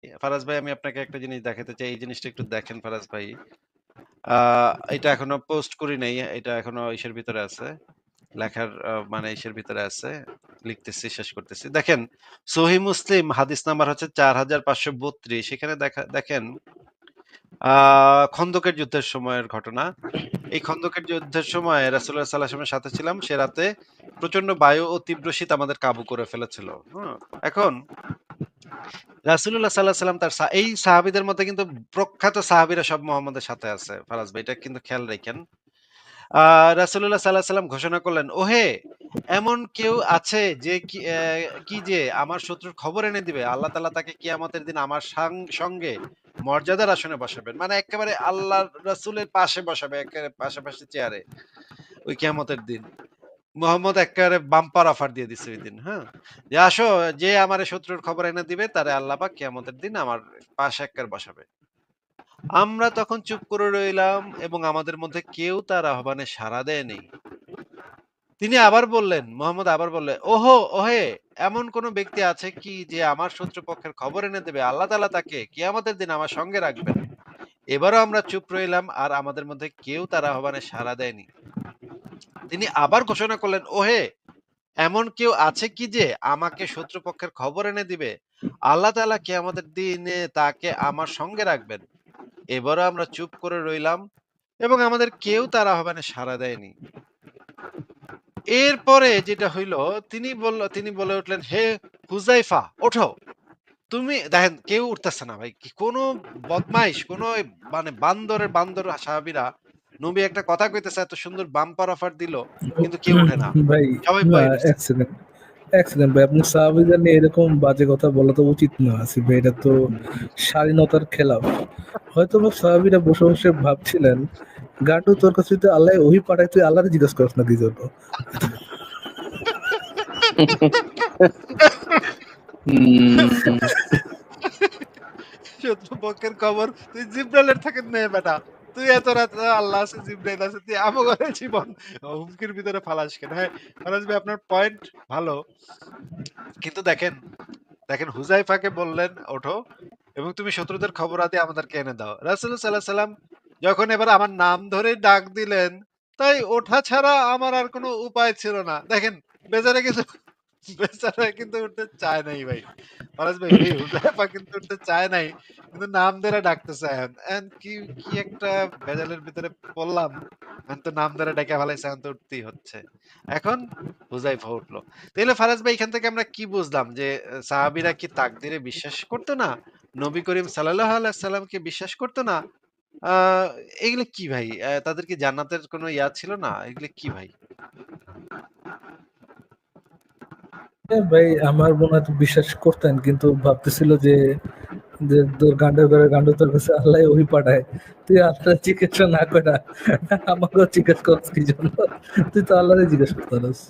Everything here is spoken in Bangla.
ফারাজ ভাই, আমি আপনাকে একটা জিনিস দেখাতে চাই। এই জিনিসটা একটু দেখেন ফারাজ ভাই। আ এটা এখনো পোস্ট করি নাই। এটা এখনো ইসের ভিতরে আছে। লেখার মানে ইসের ভিতরে আছে। লিখতেছি, শেষ করতেছি। দেখেন, সহিহ মুসলিম হাদিস নাম্বার হচ্ছে ৪৫৩২। সেখানে দেখেন আ খন্দকের যুদ্ধের সময়ের ঘটনা। এই খন্দকের যুদ্ধের সময় রাসূলুল্লাহ সাল্লাল্লাহু আলাইহি ওয়াসাল্লামের সাথে ছিলাম। সে রাতে প্রচন্ড বায়ু ও তীব্র শীত আমাদের কাবু করে ফেলেছিল। হুম? এখন রাসূলুল্লাহ সাল্লাল্লাহু আলাইহি ওয়াসাল্লাম এই সাহাবীদের মধ্যে কিন্তু প্রখ্যাত সাহাবীরা সব মুহাম্মদের সাথে আছে। ফারাজ ভাই, এটা কিন্তু খেয়াল রাইখেন। আ রাসূলুল্লাহ সাল্লাল্লাহু আলাইহি ওয়াসাল্লাম ঘোষণা করলেন, "ওহে! এমন কেউ আছে যে কি যে আমার শত্রুর খবর এনে দিবে? আল্লাহ তাআলা তাকে কিয়ামতের দিন আমার সঙ্গে মর্যাদার আসনে বসাবেন।" মানে এক্কেবারে আল্লাহর রাসূলের পাশে বসাবে, এক্কেবারে পাশাপাশি চেয়ারে ওই কিয়ামতের দিন। মুহাম্মদ এক্কেবারে বাম্পার অফার দিয়ে দিছে ঐদিন, হ্যাঁ? যে আসো, যে আমারে শত্রুর খবর এনে দিবে তারে আল্লাহ পাক কিয়ামতের দিন আমার পাশে এক্কার বসাবে। আমরা তখন চুপ করে রইলাম এবং আমাদের মধ্যে কেউ তার আহ্বানে সাড়া দেয়নি। তিনি আবার বললেন, মুহাম্মদ আবার বললেন, ওহে! এমন কোন ব্যক্তি আছে কি যে আমার শত্রুপক্ষের খবর এনে দেবে? আল্লাহ তাআলা তাকে কিয়ামতের দিন আমার সঙ্গে রাখবেন। এবারও আমরা চুপ রইলাম আর আমাদের মধ্যে কেউ তার আহ্বানে সাড়া দেয়নি। তিনি আবার ঘোষণা করলেন, ওহে! এমন কেউ আছে কি যে আমাকে শত্রুপক্ষের খবর এনে দিবে? আল্লাহ তাআলা কিয়ামতের দিনে তাকে আমার সঙ্গে রাখবেন। এবারও আমরা চুপ করে রইলাম এবং আমাদের কেউ তার আহ্বানে সাড়া দেয়নি। এরপরে যেটা হইল, তিনি বলে উঠলেন, হে হুযায়ফা, ওঠো। তুমি দেখেন, কেউ উঠতেছে না ভাই। কোন বদমাইশ, কোন মানে বান্দরের বান্দর সাহাবীরা, নবী একটা কথা কইতেছে, এত সুন্দর বাম্পার অফার দিল, কিন্তু কেউ ওঠে না। ভাই সবাই না, বয়ে রইছে। এক সেকেন্ড, এক সেকেন্ড ভাই, আপনি সাহাবীদের নিয়ে এরকম বাজে কথা বলা তো উচিত না। আসিফ ভাই, এটা তো স্বাধীনতার খেলাফ। হয়তো বা সাহাবীরা বসে বসে ভাবছিলেন, গাটু তোর কাছে যদি আল্লাহ ওহি পাঠায়, তুই আল্লাহরে জিজ্ঞেস করস না কি জন্য? শত্রুপক্ষের খবর তুই জিব্রাইলের থেকে নে বেটা। তুই এত রাত আল্লাহ আছে, জিব্রাইল আছে, তুই আমাগরে জীবন হুমকির ভিতরে ফালাস কেন? হ্যাঁ, ফারাজ ভাই, আপনার পয়েন্ট ভালো। কিন্তু দেখেন হুযায়ফাকে বললেন, ওঠো এবং তুমি শত্রুদের খবরাদি আমাদেরকে এনে দাও। রাসূলুল্লাহ সাল্লাল্লাহু আলাইহি ওয়াসাল্লাম যখন এবার আমার নাম ধরে ডাক দিলেন, তাই ওঠা ছাড়া আমার আর কোনো উপায় ছিল না। দেখেন, বেচারা কিন্তু বেচারা কিন্তু উঠতে চায় নাই ভাই। ফারাজ ভাই, এই হুযায়ফা কিন্তু উঠতে চায় নাই। কিন্তু নাম ধরে ডাকতেছে এখন। এখন কি একটা ভেজালের ভিতরে পড়লাম। এখন তো নাম ধরে ডেকে ফেলাইছে, এখন তো উঠতেই হচ্ছে। এখন হুযায়ফা উঠল। তাইলে ফারাজ ভাই, এখান থেকে আমরা কি বুঝলাম? যে সাহাবীরা কি তাকদীরে বিশ্বাস করত না? নবী করিম সাল্লাল্লাহু আলাইহি সাল্লামকে বিশ্বাস করত না? আ এগুলো কি ভাই? তাদের কি জান্নাতের কোনো ছিল না? এগুলো কি ভাই? হ্যাঁ ভাই, আমার মনে হয় তো বিশ্বাস করতেন, কিন্তু ভাবতেছিল যে যে তোর গান্ডের ঘরে গান্ডু, তোর কাছে আল্লাহ ওহি পাঠায়, তুই আল্লাহ জিজ্ঞাসা না করে আমাকেও জিজ্ঞেস করছ কি জন্য? তুই তো আল্লাহরে জিজ্ঞেস করতে পারস।